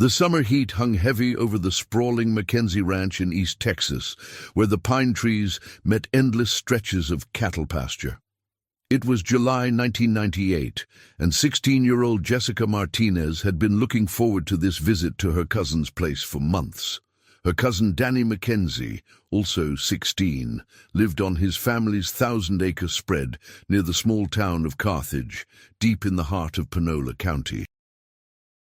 The summer heat hung heavy over the sprawling Mackenzie Ranch in East Texas, where the pine trees met endless stretches of cattle pasture. It was July 1998, and 16-year-old Jessica Martinez had been looking forward to this visit to her cousin's place for months. Her cousin Danny Mackenzie, also 16, lived on his family's 1,000-acre spread near the small town of Carthage, deep in the heart of Panola County.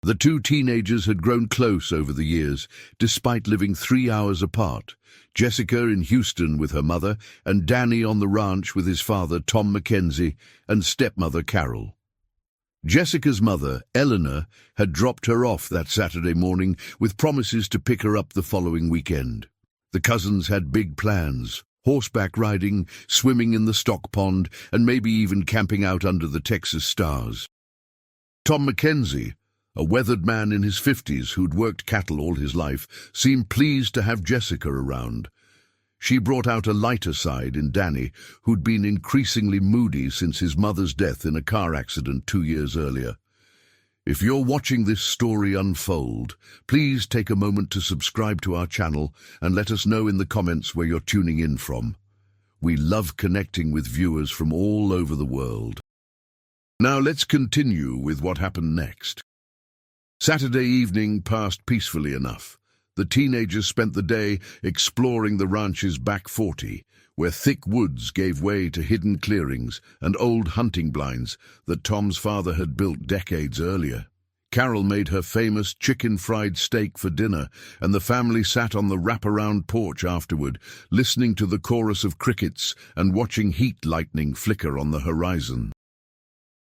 The two teenagers had grown close over the years, despite living 3 hours apart, Jessica in Houston with her mother, and Danny on the ranch with his father, Tom Mackenzie, and stepmother, Carol. Jessica's mother, Eleanor, had dropped her off that Saturday morning with promises to pick her up the following weekend. The cousins had big plans: horseback riding, swimming in the stock pond, and maybe even camping out under the Texas stars. Tom Mackenzie, a weathered man in his 50s who'd worked cattle all his life, seemed pleased to have Jessica around. She brought out a lighter side in Danny, who'd been increasingly moody since his mother's death in a car accident 2 years earlier. If you're watching this story unfold, please take a moment to subscribe to our channel and let us know in the comments where you're tuning in from. We love connecting with viewers from all over the world. Now let's continue with what happened next. Saturday evening passed peacefully enough. The teenagers spent the day exploring the ranch's back 40, where thick woods gave way to hidden clearings and old hunting blinds that Tom's father had built decades earlier. Carol made her famous chicken fried steak for dinner, and the family sat on the wraparound porch afterward, listening to the chorus of crickets and watching heat lightning flicker on the horizon.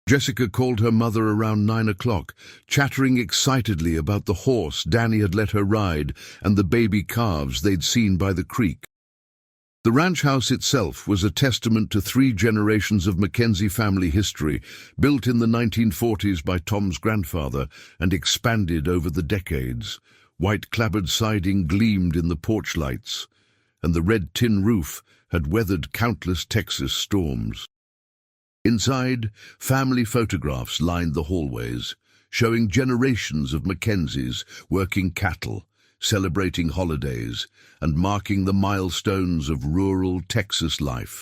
Jessica called her mother around 9 o'clock, chattering excitedly about the horse Danny had let her ride and the baby calves they'd seen by the creek. The ranch house itself was a testament to 3 generations of Mackenzie family history, built in the 1940s by Tom's grandfather and expanded over the decades. White clapboard siding gleamed in the porch lights, and the red tin roof had weathered countless Texas storms. Inside, family photographs lined the hallways, showing generations of Mackenzies working cattle, celebrating holidays, and marking the milestones of rural Texas life.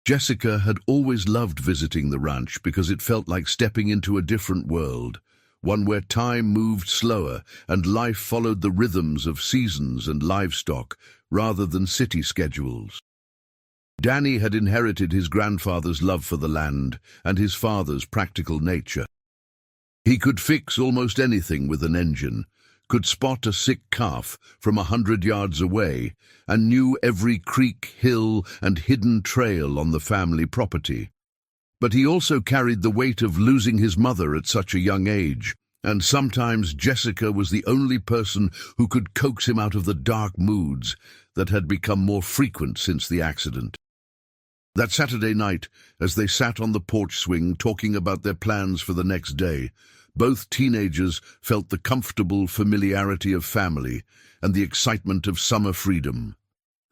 Jessica had always loved visiting the ranch because it felt like stepping into a different world, one where time moved slower and life followed the rhythms of seasons and livestock rather than city schedules. Danny had inherited his grandfather's love for the land and his father's practical nature. He could fix almost anything with an engine, could spot a sick calf from 100 yards away, and knew every creek, hill, and hidden trail on the family property. But he also carried the weight of losing his mother at such a young age, and sometimes Jessica was the only person who could coax him out of the dark moods that had become more frequent since the accident. That Saturday night, as they sat on the porch swing talking about their plans for the next day, both teenagers felt the comfortable familiarity of family and the excitement of summer freedom.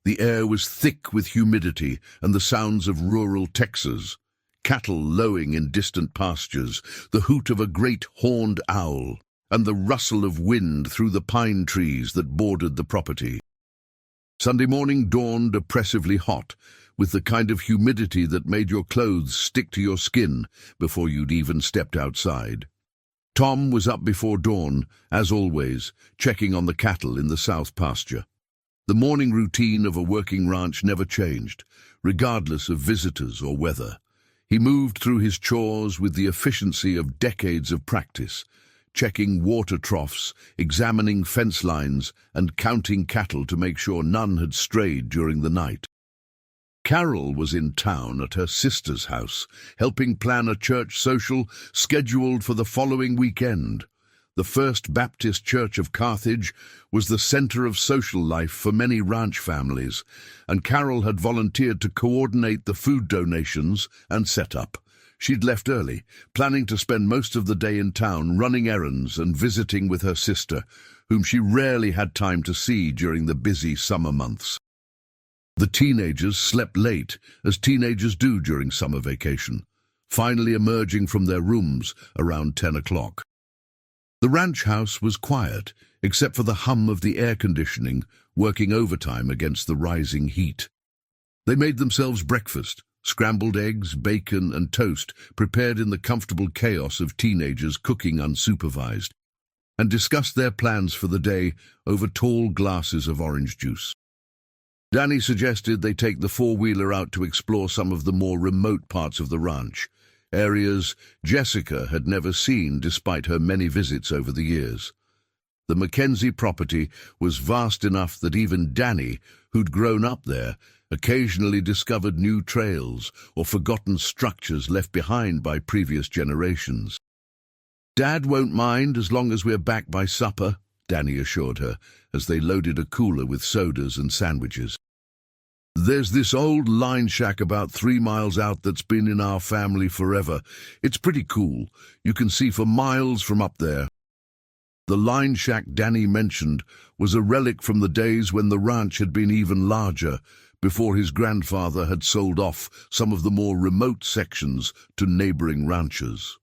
The air was thick with humidity and the sounds of rural Texas, cattle lowing in distant pastures, the hoot of a great horned owl, and the rustle of wind through the pine trees that bordered the property. Sunday morning dawned oppressively hot, with the kind of humidity that made your clothes stick to your skin before you'd even stepped outside. Tom was up before dawn, as always, checking on the cattle in the south pasture. The morning routine of a working ranch never changed, regardless of visitors or weather. He moved through his chores with the efficiency of decades of practice, checking water troughs, examining fence lines, and counting cattle to make sure none had strayed during the night. Carol was in town at her sister's house, helping plan a church social scheduled for the following weekend. The First Baptist Church of Carthage was the center of social life for many ranch families, and Carol had volunteered to coordinate the food donations and setup. She'd left early, planning to spend most of the day in town running errands and visiting with her sister, whom she rarely had time to see during the busy summer months. The teenagers slept late, as teenagers do during summer vacation, finally emerging from their rooms around 10 o'clock. The ranch house was quiet, except for the hum of the air conditioning working overtime against the rising heat. They made themselves breakfast, scrambled eggs, bacon, and toast, prepared in the comfortable chaos of teenagers cooking unsupervised, and discussed their plans for the day over tall glasses of orange juice. Danny suggested they take the four-wheeler out to explore some of the more remote parts of the ranch, areas Jessica had never seen despite her many visits over the years. The Mackenzie property was vast enough that even Danny, who'd grown up there, occasionally discovered new trails or forgotten structures left behind by previous generations. "Dad won't mind as long as we're back by supper," Danny assured her, as they loaded a cooler with sodas and sandwiches. "There's this old line shack about 3 miles out that's been in our family forever. It's pretty cool. You can see for miles from up there." The line shack Danny mentioned was a relic from the days when the ranch had been even larger, before his grandfather had sold off some of the more remote sections to neighboring ranchers.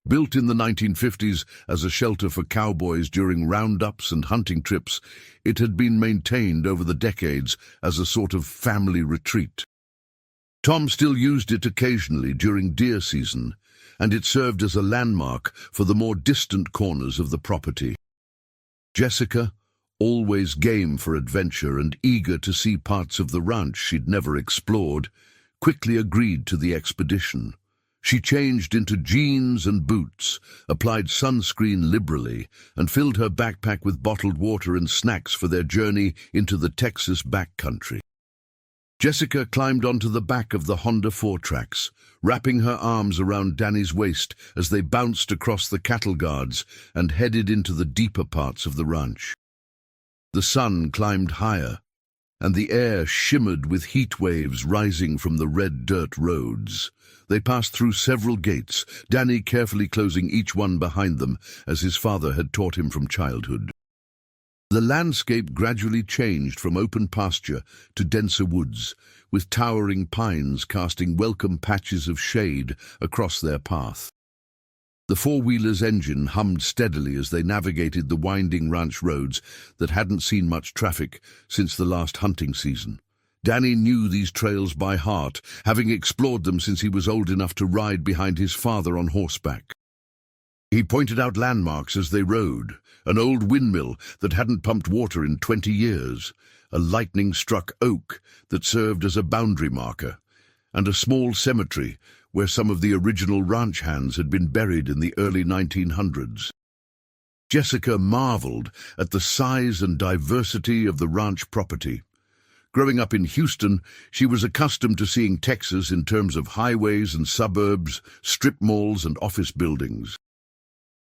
Built in the 1950s as a shelter for cowboys during roundups and hunting trips, it had been maintained over the decades as a sort of family retreat. Tom still used it occasionally during deer season, and it served as a landmark for the more distant corners of the property. Jessica, always game for adventure and eager to see parts of the ranch she'd never explored, quickly agreed to the expedition. She changed into jeans and boots, applied sunscreen liberally, and filled her backpack with bottled water and snacks for their journey into the Texas backcountry. Jessica climbed onto the back of the Honda 4-Trax, wrapping her arms around Danny's waist as they bounced across the cattle guards and headed into the deeper parts of the ranch. The sun climbed higher, and the air shimmered with heat waves rising from the red dirt roads. They passed through several gates, Danny carefully closing each one behind them, as his father had taught him from childhood. The landscape gradually changed from open pasture to denser woods, with towering pines casting welcome patches of shade across their path. The four-wheeler's engine hummed steadily as they navigated the winding ranch roads that hadn't seen much traffic since the last hunting season. Danny knew these trails by heart, having explored them since he was old enough to ride behind his father on horseback. He pointed out landmarks as they rode, an old windmill that hadn't pumped water in 20 years, a lightning-struck oak that served as a boundary marker, and a small cemetery where some of the original ranch hands had been buried in the early 1900s. Jessica marveled at the size and diversity of the ranch property. Growing up in Houston, she was accustomed to seeing Texas in terms of highways and suburbs, strip malls and office buildings.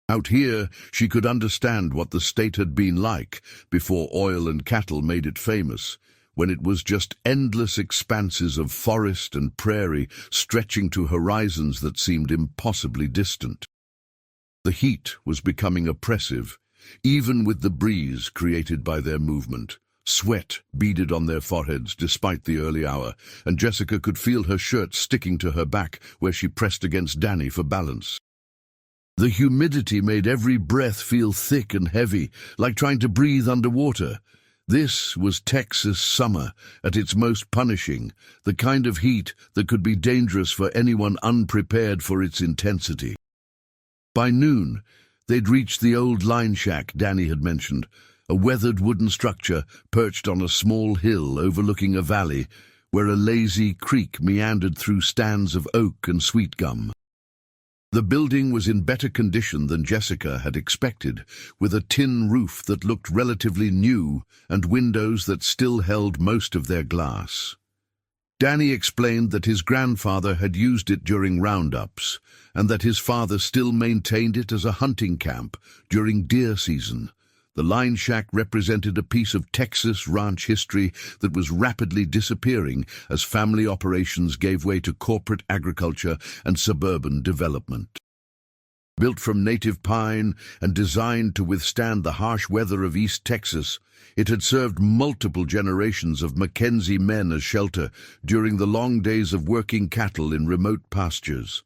Out here, she could understand what the state had been like before oil and cattle made it famous, when it was just endless expanses of forest and prairie stretching to horizons that seemed impossibly distant. The heat was becoming oppressive, even with the breeze created by their movement. Sweat beaded on their foreheads despite the early hour, and Jessica could feel her shirt sticking to her back where she pressed against Danny for balance. The humidity made every breath feel thick and heavy, like trying to breathe underwater. This was Texas summer at its most punishing, the kind of heat that could be dangerous for anyone unprepared for its intensity. By noon, they'd reached the old line shack Danny had mentioned, a weathered wooden structure perched on a small hill overlooking a valley where a lazy creek meandered through stands of oak and sweet gum. The building was in better condition than Jessica had expected, with a tin roof that looked relatively new and windows that still held most of their glass. Danny explained that his grandfather had used it during roundups, and that his father still maintained it as a hunting camp during deer season. The line shack represented a piece of Texas ranch history that was rapidly disappearing as family operations gave way to corporate agriculture and suburban development. Built from native pine and designed to withstand the harsh weather of East Texas, it had served multiple generations of Mackenzie men as shelter during the long days of working cattle in remote pastures.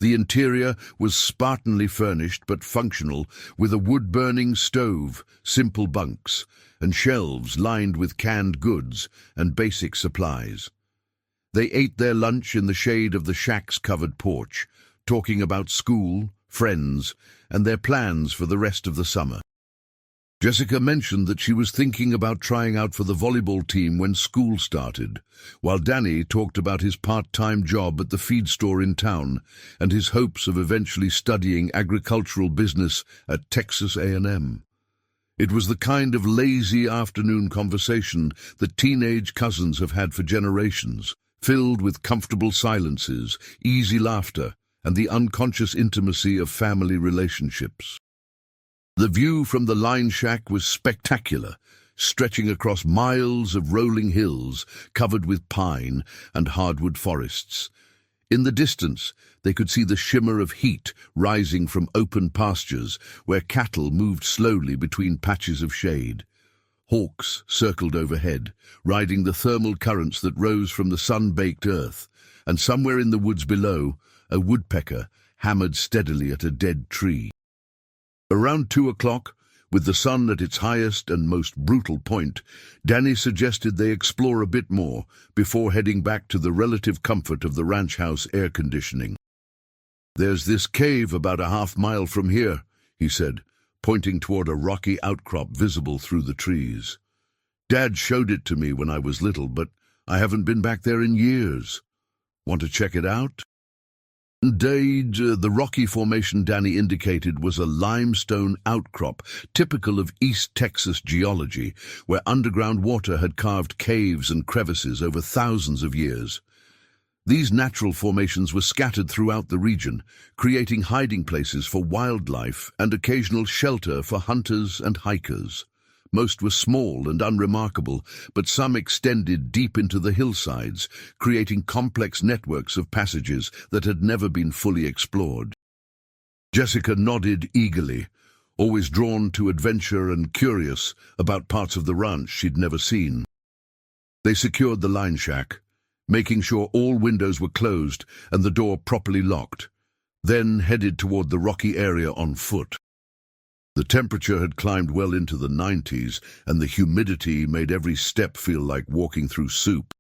The interior was spartanly furnished but functional, with a wood-burning stove, simple bunks, and shelves lined with canned goods and basic supplies. They ate their lunch in the shade of the shack's covered porch, talking about school, friends, and their plans for the rest of the summer. Jessica mentioned that she was thinking about trying out for the volleyball team when school started, while Danny talked about his part-time job at the feed store in town and his hopes of eventually studying agricultural business at Texas A&M. It was the kind of lazy afternoon conversation that teenage cousins have had for generations, filled with comfortable silences, easy laughter, and the unconscious intimacy of family relationships. The view from the line shack was spectacular, stretching across miles of rolling hills covered with pine and hardwood forests. In the distance, they could see the shimmer of heat rising from open pastures where cattle moved slowly between patches of shade. Hawks circled overhead, riding the thermal currents that rose from the sun-baked earth, and somewhere in the woods below, a woodpecker hammered steadily at a dead tree. Around 2 o'clock, with the sun at its highest and most brutal point, Danny suggested they explore a bit more before heading back to the relative comfort of the ranch house air conditioning. "There's this cave about a half-mile from here," he said, pointing toward a rocky outcrop visible through the trees. "Dad showed it to me when I was little, but I haven't been back there in years. Want to check it out?" Indeed, the rocky formation Danny indicated was a limestone outcrop, typical of East Texas geology, where underground water had carved caves and crevices over thousands of years. These natural formations were scattered throughout the region, creating hiding places for wildlife and occasional shelter for hunters and hikers. Most were small and unremarkable, but some extended deep into the hillsides, creating complex networks of passages that had never been fully explored. Jessica nodded eagerly, always drawn to adventure and curious about parts of the ranch she'd never seen. They secured the line shack, making sure all windows were closed and the door properly locked, then headed toward the rocky area on foot. The temperature had climbed well into the 90s, and the humidity made every step feel like walking through soup.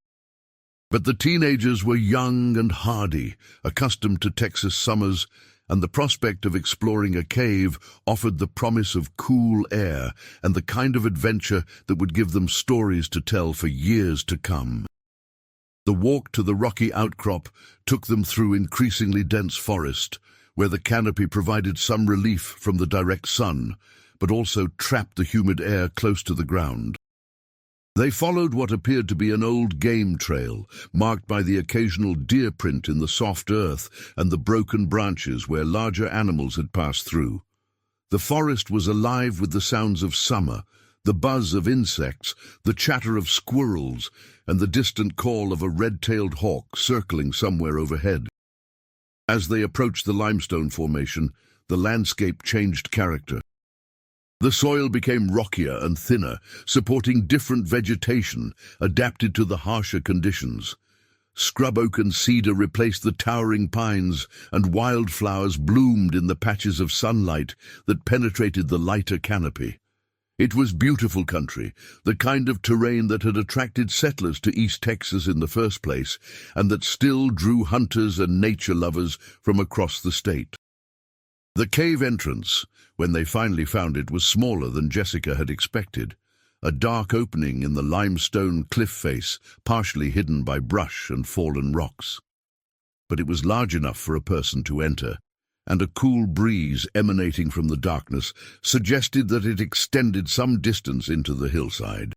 But the teenagers were young and hardy, accustomed to Texas summers, and the prospect of exploring a cave offered the promise of cool air and the kind of adventure that would give them stories to tell for years to come. The walk to the rocky outcrop took them through increasingly dense forest, where the canopy provided some relief from the direct sun, but also trapped the humid air close to the ground. They followed what appeared to be an old game trail, marked by the occasional deer print in the soft earth and the broken branches where larger animals had passed through. The forest was alive with the sounds of summer, the buzz of insects, the chatter of squirrels, and the distant call of a red-tailed hawk circling somewhere overhead. As they approached the limestone formation, the landscape changed character. The soil became rockier and thinner, supporting different vegetation adapted to the harsher conditions. Scrub oak and cedar replaced the towering pines, and wildflowers bloomed in the patches of sunlight that penetrated the lighter canopy. It was beautiful country, the kind of terrain that had attracted settlers to East Texas in the first place, and that still drew hunters and nature lovers from across the state. The cave entrance, when they finally found it, was smaller than Jessica had expected, a dark opening in the limestone cliff face, partially hidden by brush and fallen rocks. But it was large enough for a person to enter, and a cool breeze emanating from the darkness suggested that it extended some distance into the hillside.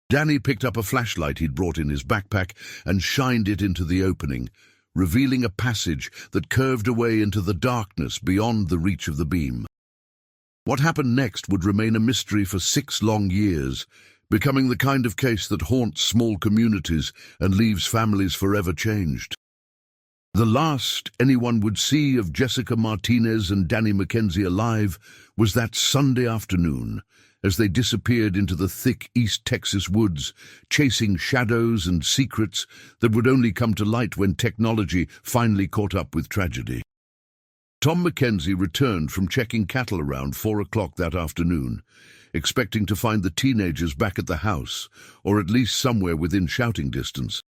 Danny picked up a flashlight he'd brought in his backpack and shined it into the opening, revealing a passage that curved away into the darkness beyond the reach of the beam. What happened next would remain a mystery for 6 long years, becoming the kind of case that haunts small communities and leaves families forever changed. The last anyone would see of Jessica Martinez and Danny Mackenzie alive was that Sunday afternoon, as they disappeared into the thick East Texas woods, chasing shadows and secrets that would only come to light when technology finally caught up with tragedy. Tom Mackenzie returned from checking cattle around 4 o'clock that afternoon, expecting to find the teenagers back at the house, or at least somewhere within shouting distance.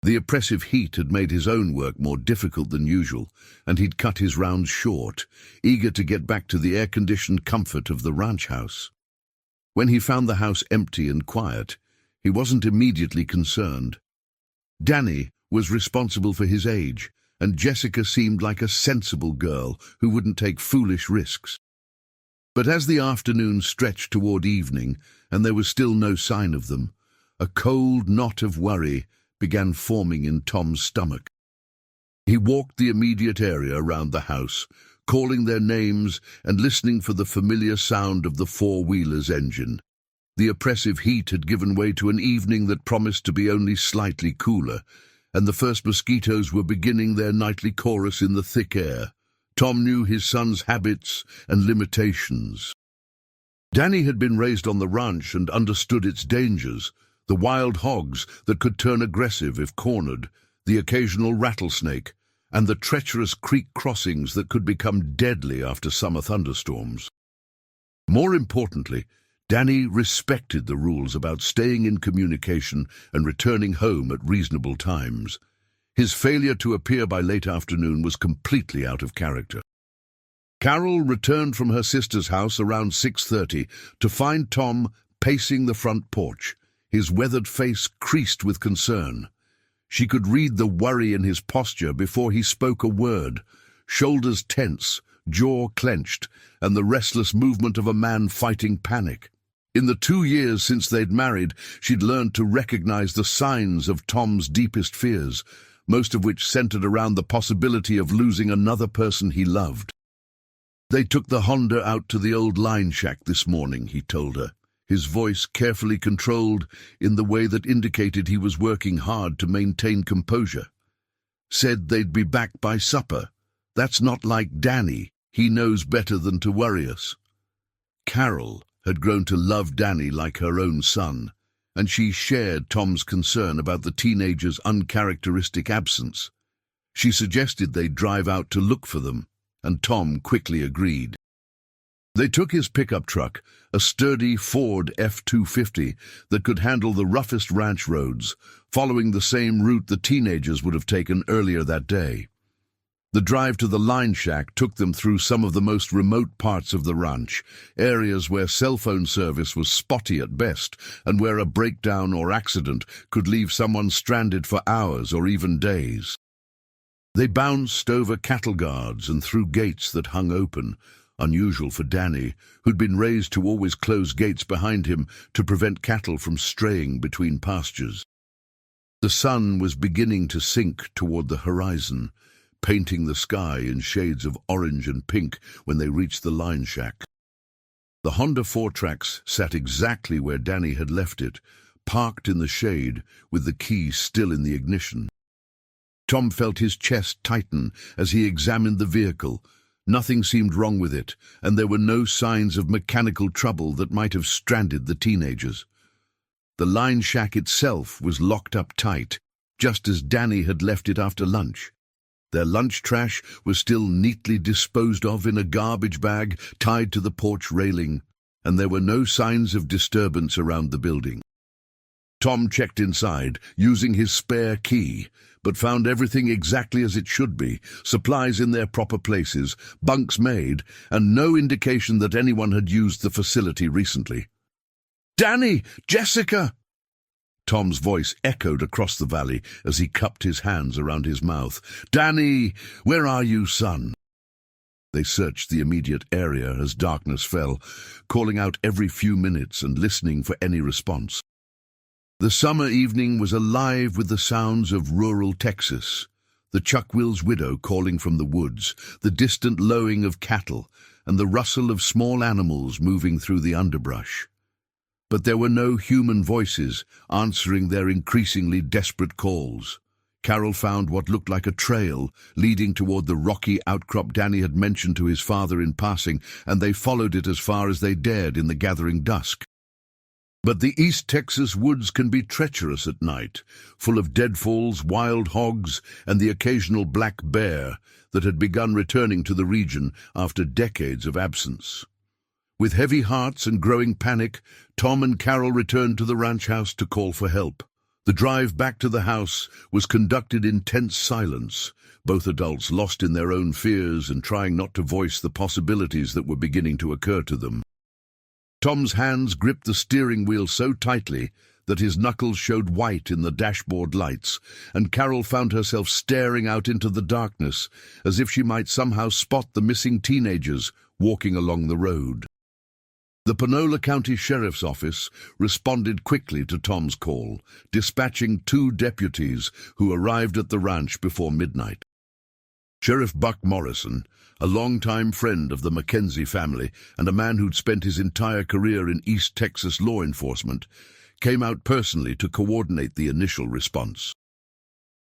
The oppressive heat had made his own work more difficult than usual, and he'd cut his rounds short, eager to get back to the air-conditioned comfort of the ranch house. When he found the house empty and quiet, he wasn't immediately concerned. Danny was responsible for his age, and Jessica seemed like a sensible girl who wouldn't take foolish risks. But as the afternoon stretched toward evening, and there was still no sign of them, a cold knot of worry began forming in Tom's stomach. He walked the immediate area around the house, calling their names and listening for the familiar sound of the four-wheeler's engine. The oppressive heat had given way to an evening that promised to be only slightly cooler, and the first mosquitoes were beginning their nightly chorus in the thick air. Tom knew his son's habits and limitations. Danny had been raised on the ranch and understood its dangers: the wild hogs that could turn aggressive if cornered, the occasional rattlesnake, and the treacherous creek crossings that could become deadly after summer thunderstorms. More importantly, Danny respected the rules about staying in communication and returning home at reasonable times. His failure to appear by late afternoon was completely out of character. Carol returned from her sister's house around 6:30 to find Tom pacing the front porch, his weathered face creased with concern. She could read the worry in his posture before he spoke a word, shoulders tense, jaw clenched, and the restless movement of a man fighting panic. In the 2 years since they'd married, she'd learned to recognize the signs of Tom's deepest fears, most of which centered around the possibility of losing another person he loved. They took the Honda out to the old line shack this morning, he told her, his voice carefully controlled in the way that indicated he was working hard to maintain composure. Said they'd be back by supper. That's not like Danny. He knows better than to worry us. Carol had grown to love Danny like her own son, and she shared Tom's concern about the teenager's uncharacteristic absence. She suggested they drive out to look for them, and Tom quickly agreed. They took his pickup truck, a sturdy Ford F-250 that could handle the roughest ranch roads, following the same route the teenagers would have taken earlier that day. The drive to the line shack took them through some of the most remote parts of the ranch, areas where cell phone service was spotty at best, and where a breakdown or accident could leave someone stranded for hours or even days. They bounced over cattle guards and through gates that hung open, unusual for Danny, who'd been raised to always close gates behind him to prevent cattle from straying between pastures. The sun was beginning to sink toward the horizon, painting the sky in shades of orange and pink when they reached the line shack. The Honda 4-Trax sat exactly where Danny had left it, parked in the shade with the key still in the ignition. Tom felt his chest tighten as he examined the vehicle. Nothing seemed wrong with it, and there were no signs of mechanical trouble that might have stranded the teenagers. The line shack itself was locked up tight, just as Danny had left it after lunch. Their lunch trash was still neatly disposed of in a garbage bag tied to the porch railing, and there were no signs of disturbance around the building. Tom checked inside, using his spare key, but found everything exactly as it should be, supplies in their proper places, bunks made, and no indication that anyone had used the facility recently. "Danny! Jessica!" Tom's voice echoed across the valley as he cupped his hands around his mouth. "Danny, where are you, son?" They searched the immediate area as darkness fell, calling out every few minutes and listening for any response. The summer evening was alive with the sounds of rural Texas, the Chuckwill's widow calling from the woods, the distant lowing of cattle, and the rustle of small animals moving through the underbrush. But there were no human voices answering their increasingly desperate calls. Carol found what looked like a trail leading toward the rocky outcrop Danny had mentioned to his father in passing, and they followed it as far as they dared in the gathering dusk. But the East Texas woods can be treacherous at night, full of deadfalls, wild hogs, and the occasional black bear that had begun returning to the region after decades of absence. With heavy hearts and growing panic, Tom and Carol returned to the ranch house to call for help. The drive back to the house was conducted in tense silence, both adults lost in their own fears and trying not to voice the possibilities that were beginning to occur to them. Tom's hands gripped the steering wheel so tightly that his knuckles showed white in the dashboard lights, and Carol found herself staring out into the darkness as if she might somehow spot the missing teenagers walking along the road. The Panola County Sheriff's Office responded quickly to Tom's call, dispatching 2 deputies who arrived at the ranch before midnight. Sheriff Buck Morrison, a longtime friend of the Mackenzie family and a man who'd spent his entire career in East Texas law enforcement, came out personally to coordinate the initial response.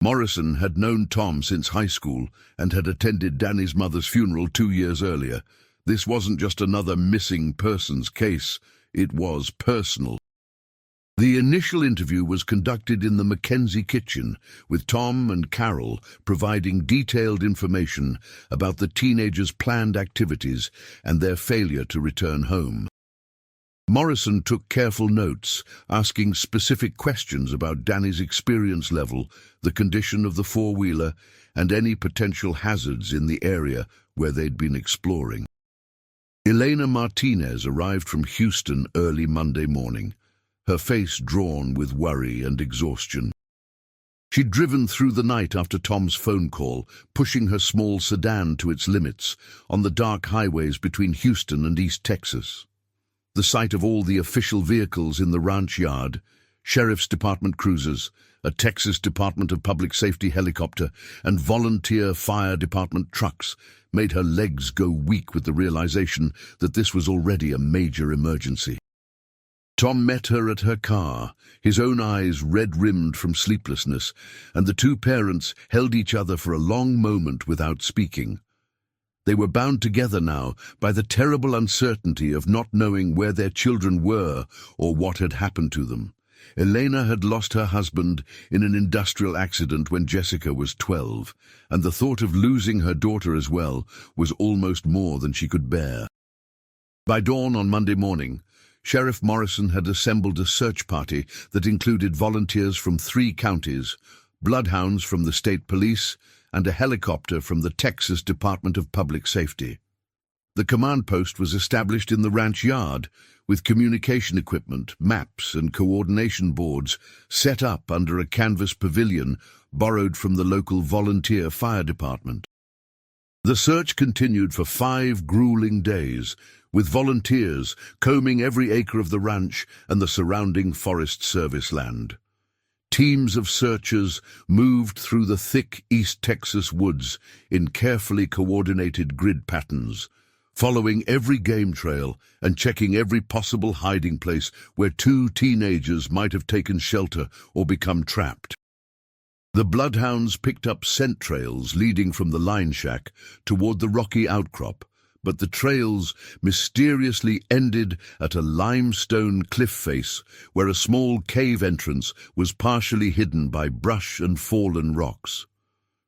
Morrison had known Tom since high school and had attended Danny's mother's funeral 2 years earlier. This wasn't just another missing persons case, it was personal. The initial interview was conducted in the Mackenzie kitchen, with Tom and Carol providing detailed information about the teenagers' planned activities and their failure to return home. Morrison took careful notes, asking specific questions about Danny's experience level, the condition of the four-wheeler, and any potential hazards in the area where they'd been exploring. Elena Martinez arrived from Houston early Monday morning, her face drawn with worry and exhaustion. She'd driven through the night after Tom's phone call, pushing her small sedan to its limits on the dark highways between Houston and East Texas. The sight of all the official vehicles in the ranch yard, Sheriff's Department cruisers, a Texas Department of Public Safety helicopter, and volunteer fire department trucks made her legs go weak with the realization that this was already a major emergency. Tom met her at her car, his own eyes red-rimmed from sleeplessness, and the 2 parents held each other for a long moment without speaking. They were bound together now by the terrible uncertainty of not knowing where their children were or what had happened to them. Elena had lost her husband in an industrial accident when Jessica was 12, and the thought of losing her daughter as well was almost more than she could bear. By dawn on Monday morning, Sheriff Morrison had assembled a search party that included volunteers from 3 counties, bloodhounds from the state police, and a helicopter from the Texas Department of Public Safety. The command post was established in the ranch yard, with communication equipment, maps, and coordination boards set up under a canvas pavilion borrowed from the local volunteer fire department. The search continued for 5 grueling days, with volunteers combing every acre of the ranch and the surrounding Forest Service land. Teams of searchers moved through the thick East Texas woods in carefully coordinated grid patterns, following every game trail and checking every possible hiding place where 2 teenagers might have taken shelter or become trapped. The bloodhounds picked up scent trails leading from the line shack toward the rocky outcrop, but the trails mysteriously ended at a limestone cliff face where a small cave entrance was partially hidden by brush and fallen rocks.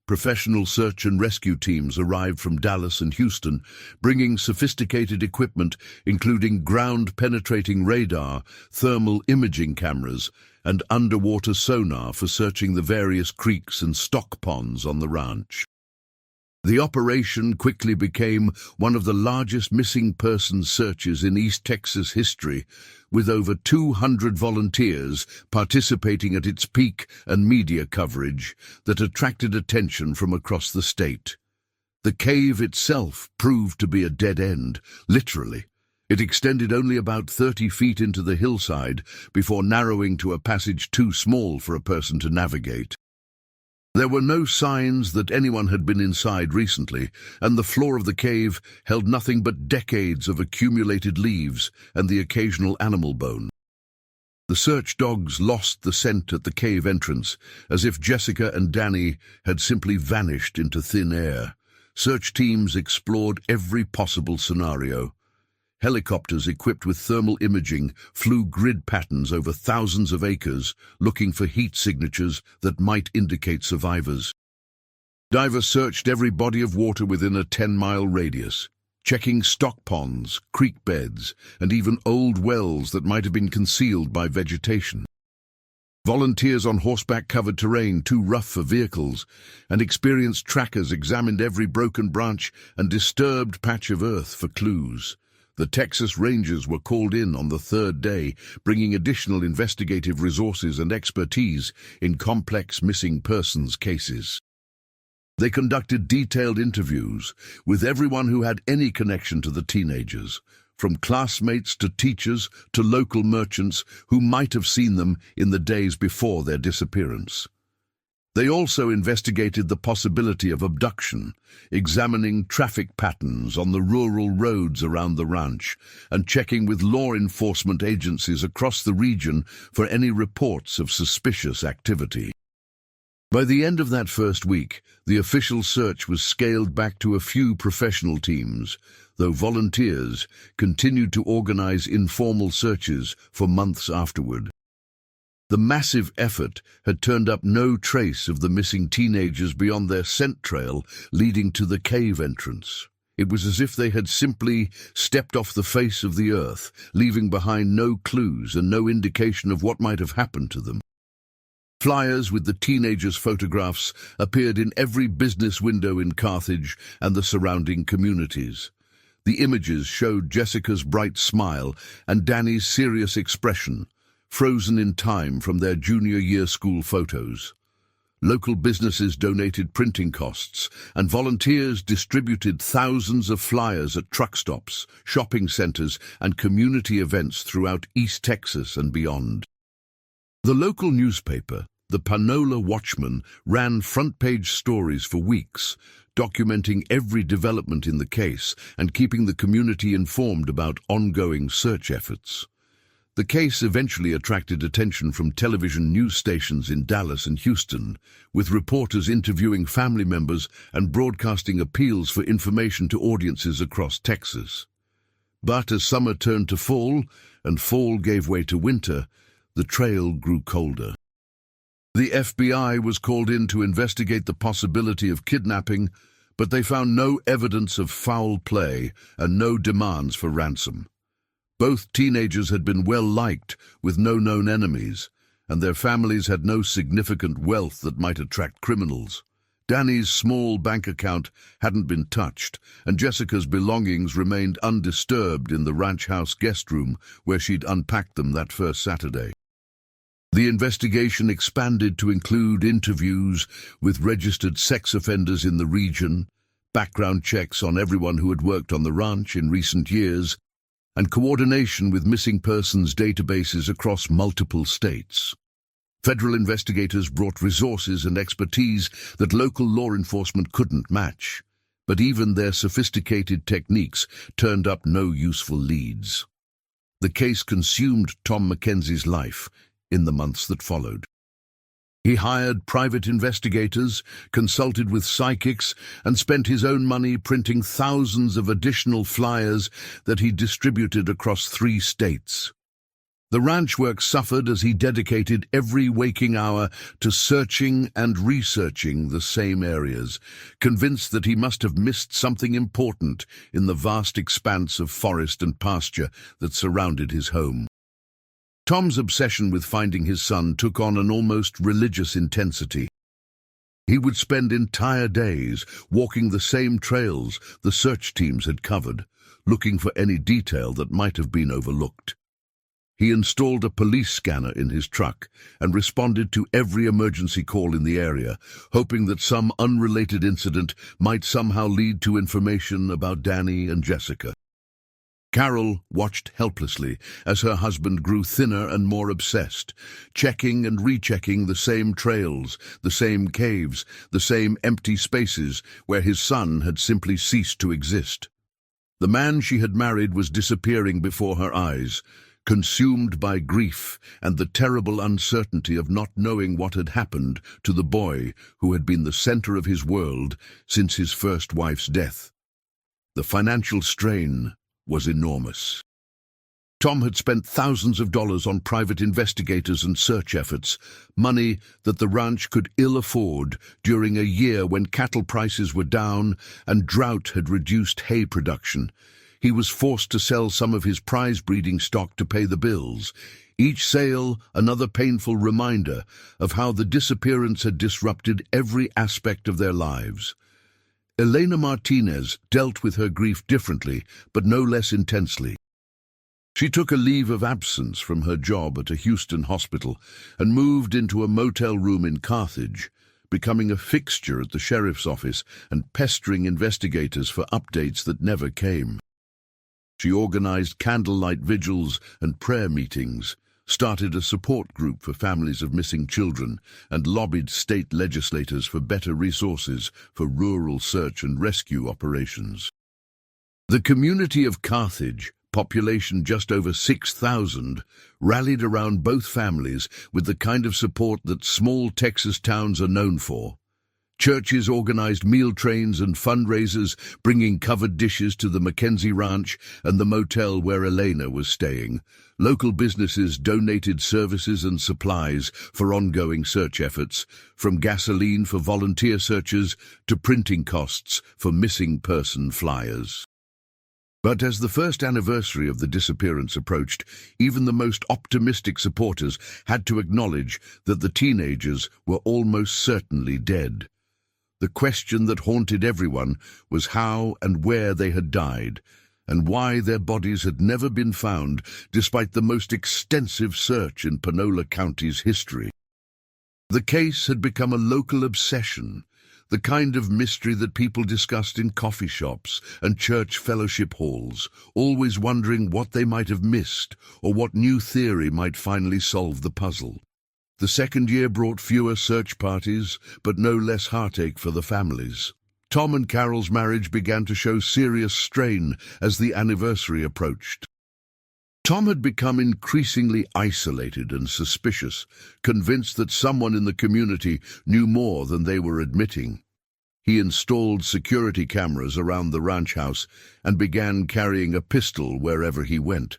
Professional search and rescue teams arrived from Dallas and Houston, bringing sophisticated equipment including ground-penetrating radar, thermal imaging cameras, and underwater sonar for searching the various creeks and stock ponds on the ranch. The operation quickly became one of the largest missing persons searches in East Texas history, with over 200 volunteers participating at its peak and media coverage that attracted attention from across the state. The cave itself proved to be a dead end, literally. It extended only about 30 feet into the hillside before narrowing to a passage too small for a person to navigate. There were no signs that anyone had been inside recently, and the floor of the cave held nothing but decades of accumulated leaves and the occasional animal bone. The search dogs lost the scent at the cave entrance, as if Jessica and Danny had simply vanished into thin air. Search teams explored every possible scenario. Helicopters equipped with thermal imaging flew grid patterns over thousands of acres, looking for heat signatures that might indicate survivors. Divers searched every body of water within a 10-mile radius, checking stock ponds, creek beds, and even old wells that might have been concealed by vegetation. Volunteers on horseback covered terrain too rough for vehicles, and experienced trackers examined every broken branch and disturbed patch of earth for clues. The Texas Rangers were called in on the third day, bringing additional investigative resources and expertise in complex missing persons cases. They conducted detailed interviews with everyone who had any connection to the teenagers, from classmates to teachers to local merchants who might have seen them in the days before their disappearance. They also investigated the possibility of abduction, examining traffic patterns on the rural roads around the ranch, and checking with law enforcement agencies across the region for any reports of suspicious activity. By the end of that first week, the official search was scaled back to a few professional teams, though volunteers continued to organize informal searches for months afterward. The massive effort had turned up no trace of the missing teenagers beyond their scent trail leading to the cave entrance. It was as if they had simply stepped off the face of the earth, leaving behind no clues and no indication of what might have happened to them. Flyers with the teenagers' photographs appeared in every business window in Carthage and the surrounding communities. The images showed Jessica's bright smile and Danny's serious expression, frozen in time from their junior year school photos. Local businesses donated printing costs, and volunteers distributed thousands of flyers at truck stops, shopping centers, and community events throughout East Texas and beyond. The local newspaper, the Panola Watchman, ran front-page stories for weeks, documenting every development in the case and keeping the community informed about ongoing search efforts. The case eventually attracted attention from television news stations in Dallas and Houston, with reporters interviewing family members and broadcasting appeals for information to audiences across Texas. But as summer turned to fall and fall gave way to winter, the trail grew colder. The FBI was called in to investigate the possibility of kidnapping, but they found no evidence of foul play and no demands for ransom. Both teenagers had been well liked, with no known enemies, and their families had no significant wealth that might attract criminals. Danny's small bank account hadn't been touched, and Jessica's belongings remained undisturbed in the ranch house guest room where she'd unpacked them that first Saturday. The investigation expanded to include interviews with registered sex offenders in the region, background checks on everyone who had worked on the ranch in recent years, and coordination with missing persons databases across multiple states. Federal investigators brought resources and expertise that local law enforcement couldn't match, but even their sophisticated techniques turned up no useful leads. The case consumed Tom Mackenzie's life in the months that followed. He hired private investigators, consulted with psychics, and spent his own money printing thousands of additional flyers that he distributed across 3 states. The ranch work suffered as he dedicated every waking hour to searching and researching the same areas, convinced that he must have missed something important in the vast expanse of forest and pasture that surrounded his home. Tom's obsession with finding his son took on an almost religious intensity. He would spend entire days walking the same trails the search teams had covered, looking for any detail that might have been overlooked. He installed a police scanner in his truck and responded to every emergency call in the area, hoping that some unrelated incident might somehow lead to information about Danny and Jessica. Carol watched helplessly as her husband grew thinner and more obsessed, checking and rechecking the same trails, the same caves, the same empty spaces where his son had simply ceased to exist. The man she had married was disappearing before her eyes, consumed by grief and the terrible uncertainty of not knowing what had happened to the boy who had been the center of his world since his first wife's death. The financial strain was enormous. Tom had spent thousands of dollars on private investigators and search efforts, money that the ranch could ill afford during a year when cattle prices were down and drought had reduced hay production. He was forced to sell some of his prize breeding stock to pay the bills. Each sale another painful reminder of how the disappearance had disrupted every aspect of their lives. Elena Martinez dealt with her grief differently, but no less intensely. She took a leave of absence from her job at a Houston hospital and moved into a motel room in Carthage, becoming a fixture at the sheriff's office and pestering investigators for updates that never came. She organized candlelight vigils and prayer meetings, started a support group for families of missing children, and lobbied state legislators for better resources for rural search and rescue operations. The community of Carthage, population just over 6,000, rallied around both families with the kind of support that small Texas towns are known for. Churches organized meal trains and fundraisers, bringing covered dishes to the Mackenzie Ranch and the motel where Elena was staying. Local businesses donated services and supplies for ongoing search efforts, from gasoline for volunteer searchers to printing costs for missing person flyers. But as the first anniversary of the disappearance approached, even the most optimistic supporters had to acknowledge that the teenagers were almost certainly dead. The question that haunted everyone was how and where they had died, and why their bodies had never been found despite the most extensive search in Panola County's history. The case had become a local obsession, the kind of mystery that people discussed in coffee shops and church fellowship halls, always wondering what they might have missed or what new theory might finally solve the puzzle. The second year brought fewer search parties, but no less heartache for the families. Tom and Carol's marriage began to show serious strain as the anniversary approached. Tom had become increasingly isolated and suspicious, convinced that someone in the community knew more than they were admitting. He installed security cameras around the ranch house and began carrying a pistol wherever he went,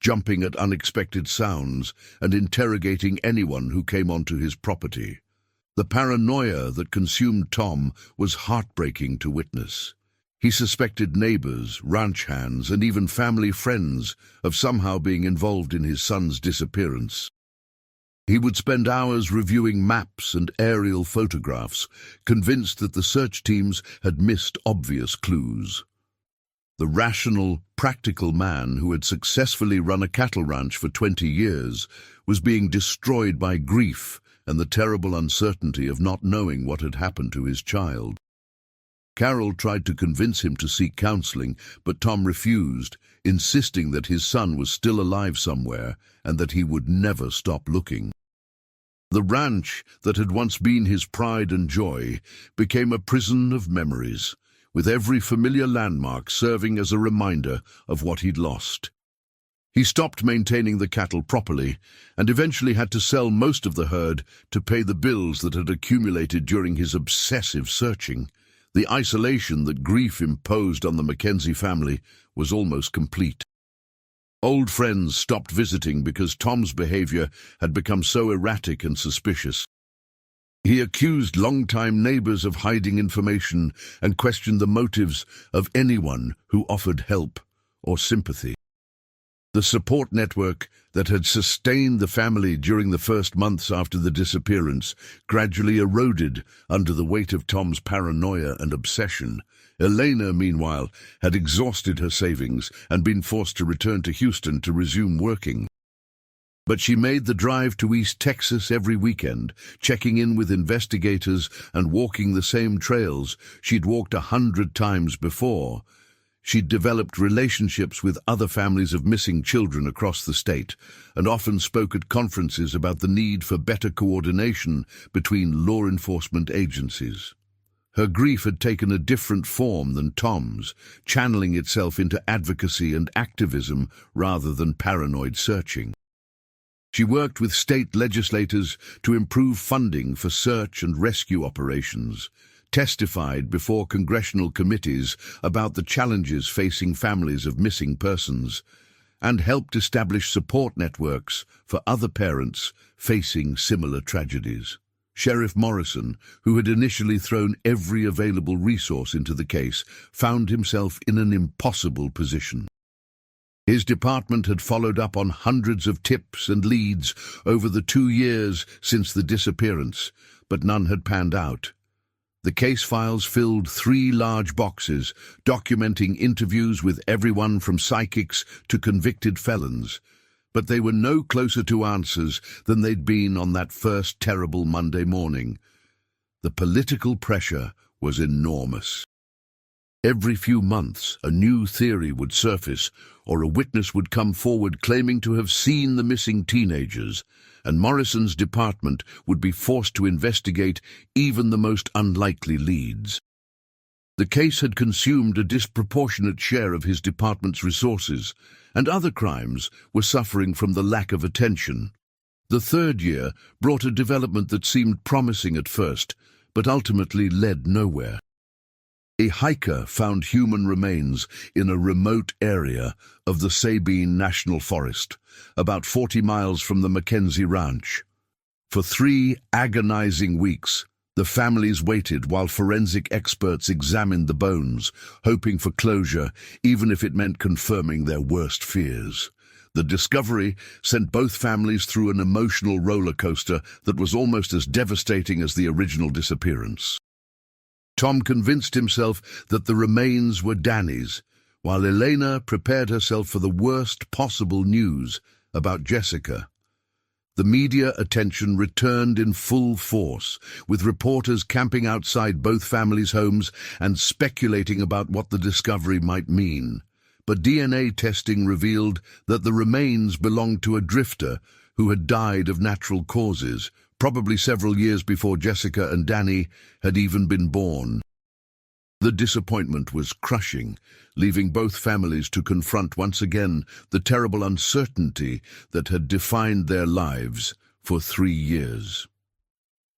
jumping at unexpected sounds and interrogating anyone who came onto his property. The paranoia that consumed Tom was heartbreaking to witness. He suspected neighbors, ranch hands, and even family friends of somehow being involved in his son's disappearance. He would spend hours reviewing maps and aerial photographs, convinced that the search teams had missed obvious clues. The rational, practical man who had successfully run a cattle ranch for 20 years was being destroyed by grief and the terrible uncertainty of not knowing what had happened to his child. Carol tried to convince him to seek counseling, but Tom refused, insisting that his son was still alive somewhere and that he would never stop looking. The ranch that had once been his pride and joy became a prison of memories, with every familiar landmark serving as a reminder of what he'd lost. He stopped maintaining the cattle properly and eventually had to sell most of the herd to pay the bills that had accumulated during his obsessive searching. The isolation that grief imposed on the Mackenzie family was almost complete. Old friends stopped visiting because Tom's behavior had become so erratic and suspicious. He accused longtime neighbors of hiding information and questioned the motives of anyone who offered help or sympathy. The support network that had sustained the family during the first months after the disappearance gradually eroded under the weight of Tom's paranoia and obsession. Elena, meanwhile, had exhausted her savings and been forced to return to Houston to resume working. But she made the drive to East Texas every weekend, checking in with investigators and walking the same trails she'd walked 100 times before. She'd developed relationships with other families of missing children across the state and often spoke at conferences about the need for better coordination between law enforcement agencies. Her grief had taken a different form than Tom's, channeling itself into advocacy and activism rather than paranoid searching. She worked with state legislators to improve funding for search and rescue operations, testified before congressional committees about the challenges facing families of missing persons, and helped establish support networks for other parents facing similar tragedies. Sheriff Morrison, who had initially thrown every available resource into the case, found himself in an impossible position. His department had followed up on hundreds of tips and leads over the 2 years since the disappearance, but none had panned out. The case files filled 3 large boxes, documenting interviews with everyone from psychics to convicted felons, but they were no closer to answers than they'd been on that first terrible Monday morning. The political pressure was enormous. Every few months, a new theory would surface, or a witness would come forward claiming to have seen the missing teenagers, and Morrison's department would be forced to investigate even the most unlikely leads. The case had consumed a disproportionate share of his department's resources, and other crimes were suffering from the lack of attention. The 3rd year brought a development that seemed promising at first, but ultimately led nowhere. A hiker found human remains in a remote area of the Sabine National Forest, about 40 miles from the Mackenzie Ranch. For 3 agonizing weeks, the families waited while forensic experts examined the bones, hoping for closure, even if it meant confirming their worst fears. The discovery sent both families through an emotional roller coaster that was almost as devastating as the original disappearance. Tom convinced himself that the remains were Danny's, while Elena prepared herself for the worst possible news about Jessica. The media attention returned in full force, with reporters camping outside both families' homes and speculating about what the discovery might mean. But DNA testing revealed that the remains belonged to a drifter who had died of natural causes, probably several years before Jessica and Danny had even been born. The disappointment was crushing, leaving both families to confront once again the terrible uncertainty that had defined their lives for 3 years.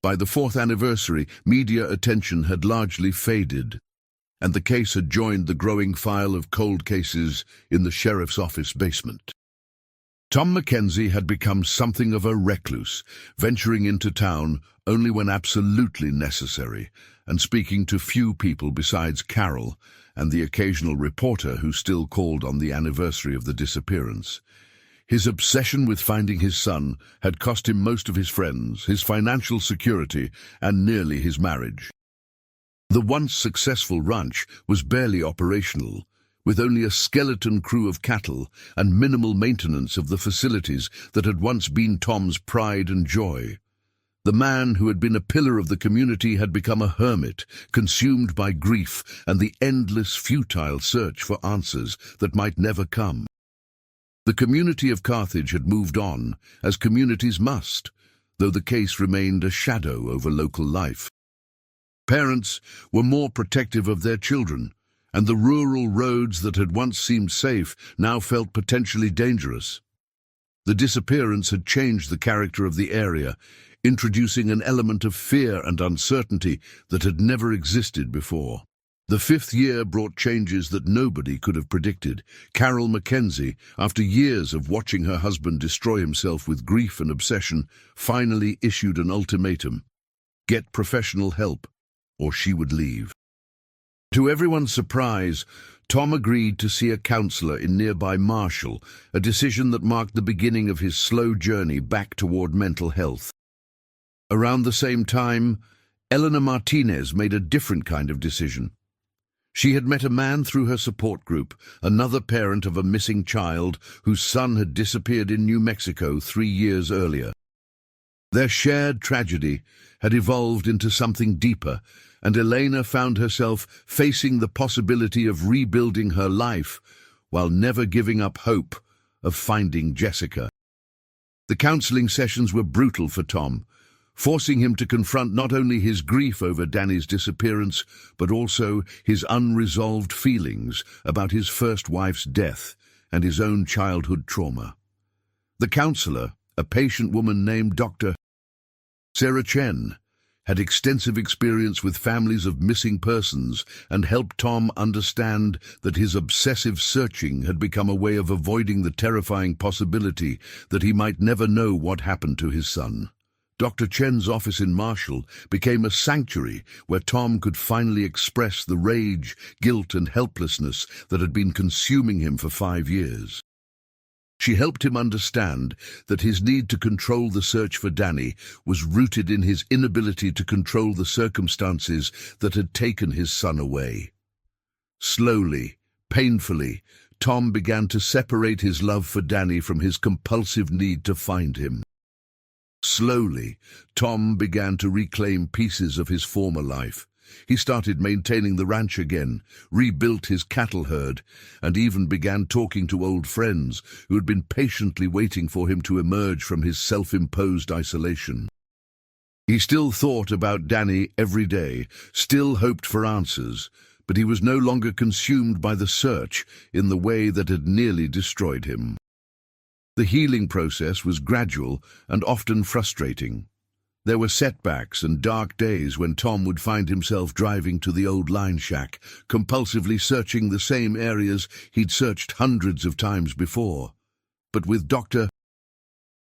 By the 4th anniversary, media attention had largely faded, and the case had joined the growing file of cold cases in the sheriff's office basement. Tom Mackenzie had become something of a recluse, venturing into town only when absolutely necessary, and speaking to few people besides Carol and the occasional reporter who still called on the anniversary of the disappearance. His obsession with finding his son had cost him most of his friends, his financial security, and nearly his marriage. The once successful ranch was barely operational, with only a skeleton crew of cattle and minimal maintenance of the facilities that had once been Tom's pride and joy. The man who had been a pillar of the community had become a hermit, consumed by grief and the endless, futile search for answers that might never come. The community of Carthage had moved on, as communities must, though the case remained a shadow over local life. Parents were more protective of their children, and the rural roads that had once seemed safe now felt potentially dangerous. The disappearance had changed the character of the area, introducing an element of fear and uncertainty that had never existed before. The 5th year brought changes that nobody could have predicted. Carol Mackenzie, after years of watching her husband destroy himself with grief and obsession, finally issued an ultimatum: get professional help, or she would leave. To everyone's surprise, Tom agreed to see a counselor in nearby Marshall, a decision that marked the beginning of his slow journey back toward mental health. Around the same time, Eleanor Martinez made a different kind of decision. She had met a man through her support group, another parent of a missing child whose son had disappeared in New Mexico 3 years earlier. Their shared tragedy had evolved into something deeper, and Elena found herself facing the possibility of rebuilding her life while never giving up hope of finding Jessica. The counseling sessions were brutal for Tom, forcing him to confront not only his grief over Danny's disappearance, but also his unresolved feelings about his first wife's death and his own childhood trauma. The counselor, a patient woman named Dr. Sarah Chen, had extensive experience with families of missing persons and helped Tom understand that his obsessive searching had become a way of avoiding the terrifying possibility that he might never know what happened to his son. Dr. Chen's office in Marshall became a sanctuary where Tom could finally express the rage, guilt, and helplessness that had been consuming him for 5 years. She helped him understand that his need to control the search for Danny was rooted in his inability to control the circumstances that had taken his son away. Slowly, painfully, Tom began to separate his love for Danny from his compulsive need to find him. Slowly, Tom began to reclaim pieces of his former life. He started maintaining the ranch again, rebuilt his cattle herd, and even began talking to old friends who had been patiently waiting for him to emerge from his self-imposed isolation. He still thought about Danny every day, still hoped for answers, but he was no longer consumed by the search in the way that had nearly destroyed him. The healing process was gradual and often frustrating. There were setbacks and dark days when Tom would find himself driving to the old line shack, compulsively searching the same areas he'd searched hundreds of times before. But with Dr.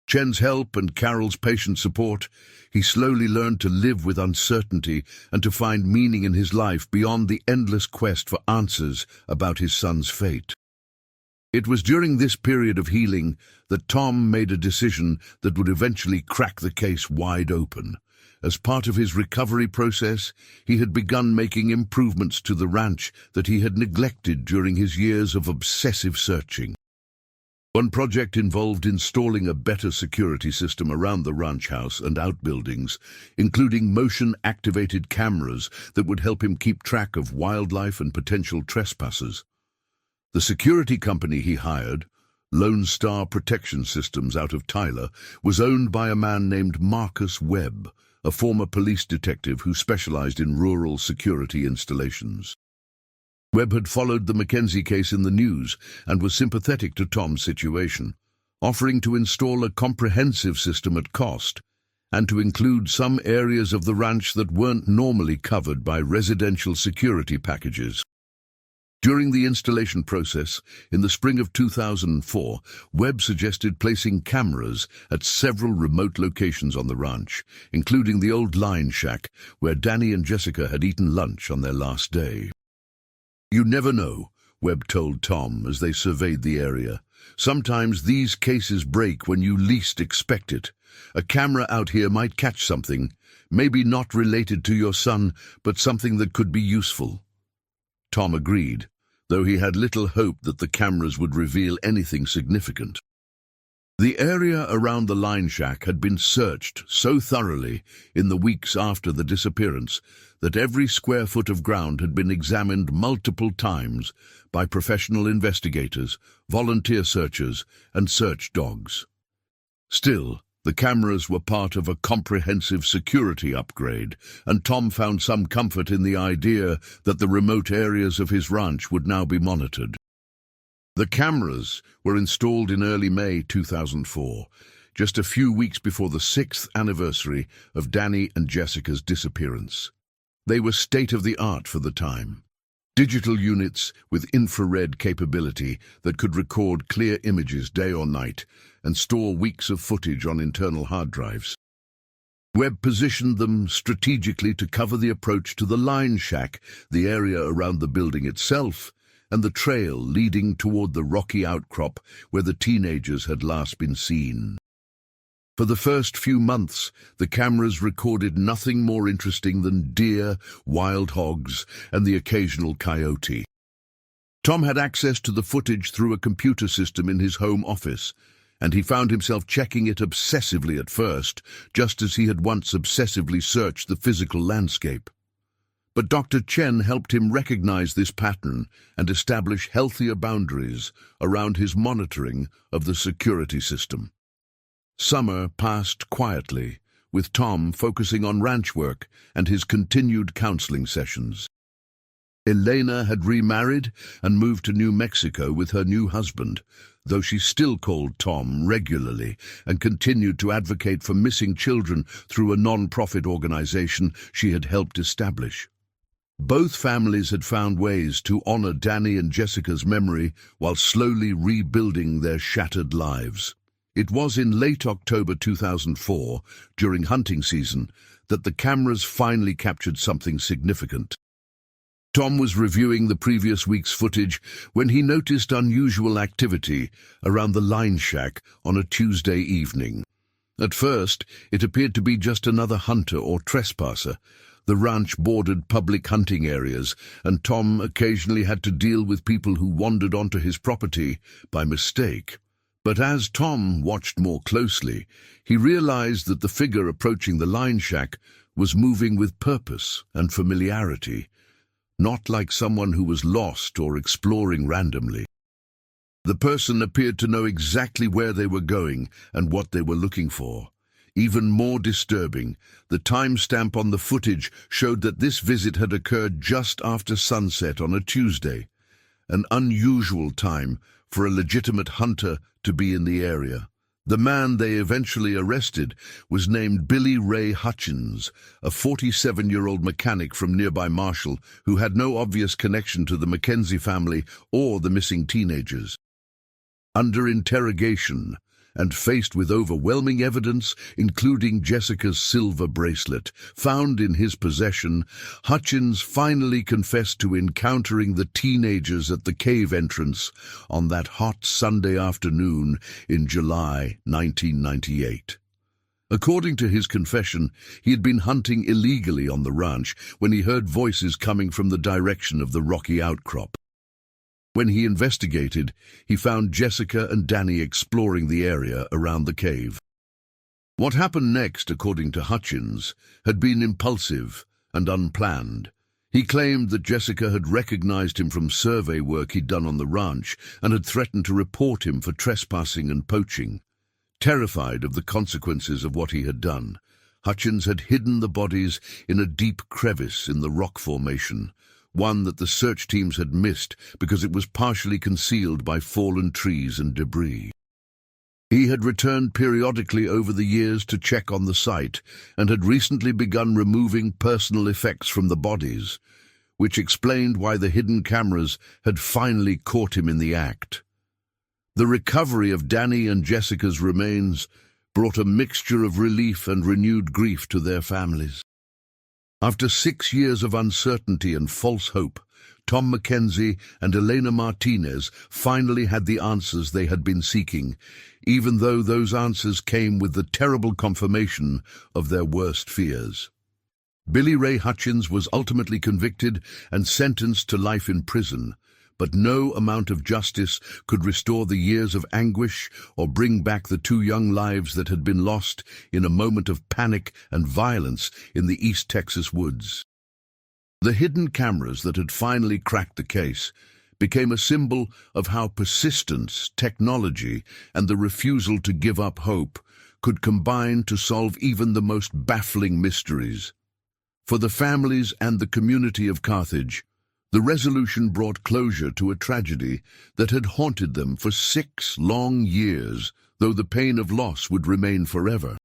Chen's help and Carol's patient support, he slowly learned to live with uncertainty and to find meaning in his life beyond the endless quest for answers about his son's fate. It was during this period of healing that Tom made a decision that would eventually crack the case wide open. As part of his recovery process, he had begun making improvements to the ranch that he had neglected during his years of obsessive searching. One project involved installing a better security system around the ranch house and outbuildings, including motion-activated cameras that would help him keep track of wildlife and potential trespassers. The security company he hired, Lone Star Protection Systems out of Tyler, was owned by a man named Marcus Webb, a former police detective who specialized in rural security installations. Webb had followed the Mackenzie case in the news and was sympathetic to Tom's situation, offering to install a comprehensive system at cost and to include some areas of the ranch that weren't normally covered by residential security packages. During the installation process, in the spring of 2004, Webb suggested placing cameras at several remote locations on the ranch, including the old line shack where Danny and Jessica had eaten lunch on their last day. "You never know," Webb told Tom as they surveyed the area. "Sometimes these cases break when you least expect it. A camera out here might catch something, maybe not related to your son, but something that could be useful." Tom agreed, though he had little hope that the cameras would reveal anything significant. The area around the line shack had been searched so thoroughly in the weeks after the disappearance that every square foot of ground had been examined multiple times by professional investigators, volunteer searchers, and search dogs. Still, the cameras were part of a comprehensive security upgrade, and Tom found some comfort in the idea that the remote areas of his ranch would now be monitored. The cameras were installed in early May 2004, just a few weeks before the 6th anniversary of Danny and Jessica's disappearance. They were state-of-the-art for the time. Digital units with infrared capability that could record clear images day or night and store weeks of footage on internal hard drives. Webb positioned them strategically to cover the approach to the line shack, the area around the building itself, and the trail leading toward the rocky outcrop where the teenagers had last been seen. For the first few months, the cameras recorded nothing more interesting than deer, wild hogs, and the occasional coyote. Tom had access to the footage through a computer system in his home office, and he found himself checking it obsessively at first, just as he had once obsessively searched the physical landscape. But Dr. Chen helped him recognize this pattern and establish healthier boundaries around his monitoring of the security system. Summer passed quietly, with Tom focusing on ranch work and his continued counseling sessions. Elena had remarried and moved to New Mexico with her new husband, though she still called Tom regularly and continued to advocate for missing children through a non-profit organization she had helped establish. Both families had found ways to honor Danny and Jessica's memory while slowly rebuilding their shattered lives. It was in late October 2004, during hunting season, that the cameras finally captured something significant. Tom was reviewing the previous week's footage when he noticed unusual activity around the line shack on a Tuesday evening. At first, it appeared to be just another hunter or trespasser. The ranch bordered public hunting areas, and Tom occasionally had to deal with people who wandered onto his property by mistake. But as Tom watched more closely, he realized that the figure approaching the line shack was moving with purpose and familiarity, not like someone who was lost or exploring randomly. The person appeared to know exactly where they were going and what they were looking for. Even more disturbing, the timestamp on the footage showed that this visit had occurred just after sunset on a Tuesday, an unusual time for a legitimate hunter to be in the area. The man they eventually arrested was named Billy Ray Hutchins, a 47-year-old mechanic from nearby Marshall who had no obvious connection to the Mackenzie family or the missing teenagers. Under interrogation, and faced with overwhelming evidence, including Jessica's silver bracelet found in his possession, Hutchins finally confessed to encountering the teenagers at the cave entrance on that hot Sunday afternoon in July 1998. According to his confession, he had been hunting illegally on the ranch when he heard voices coming from the direction of the rocky outcrop. When he investigated, he found Jessica and Danny exploring the area around the cave. What happened next, according to Hutchins, had been impulsive and unplanned. He claimed that Jessica had recognized him from survey work he'd done on the ranch and had threatened to report him for trespassing and poaching. Terrified of the consequences of what he had done, Hutchins had hidden the bodies in a deep crevice in the rock formation, one that the search teams had missed because it was partially concealed by fallen trees and debris. He had returned periodically over the years to check on the site and had recently begun removing personal effects from the bodies, which explained why the hidden cameras had finally caught him in the act. The recovery of Danny and Jessica's remains brought a mixture of relief and renewed grief to their families. After 6 years of uncertainty and false hope, Tom Mackenzie and Elena Martinez finally had the answers they had been seeking, even though those answers came with the terrible confirmation of their worst fears. Billy Ray Hutchins was ultimately convicted and sentenced to life in prison, but no amount of justice could restore the years of anguish or bring back the 2 young lives that had been lost in a moment of panic and violence in the East Texas woods. The hidden cameras that had finally cracked the case became a symbol of how persistence, technology, and the refusal to give up hope could combine to solve even the most baffling mysteries. For the families and the community of Carthage, the resolution brought closure to a tragedy that had haunted them for 6 long years, though the pain of loss would remain forever.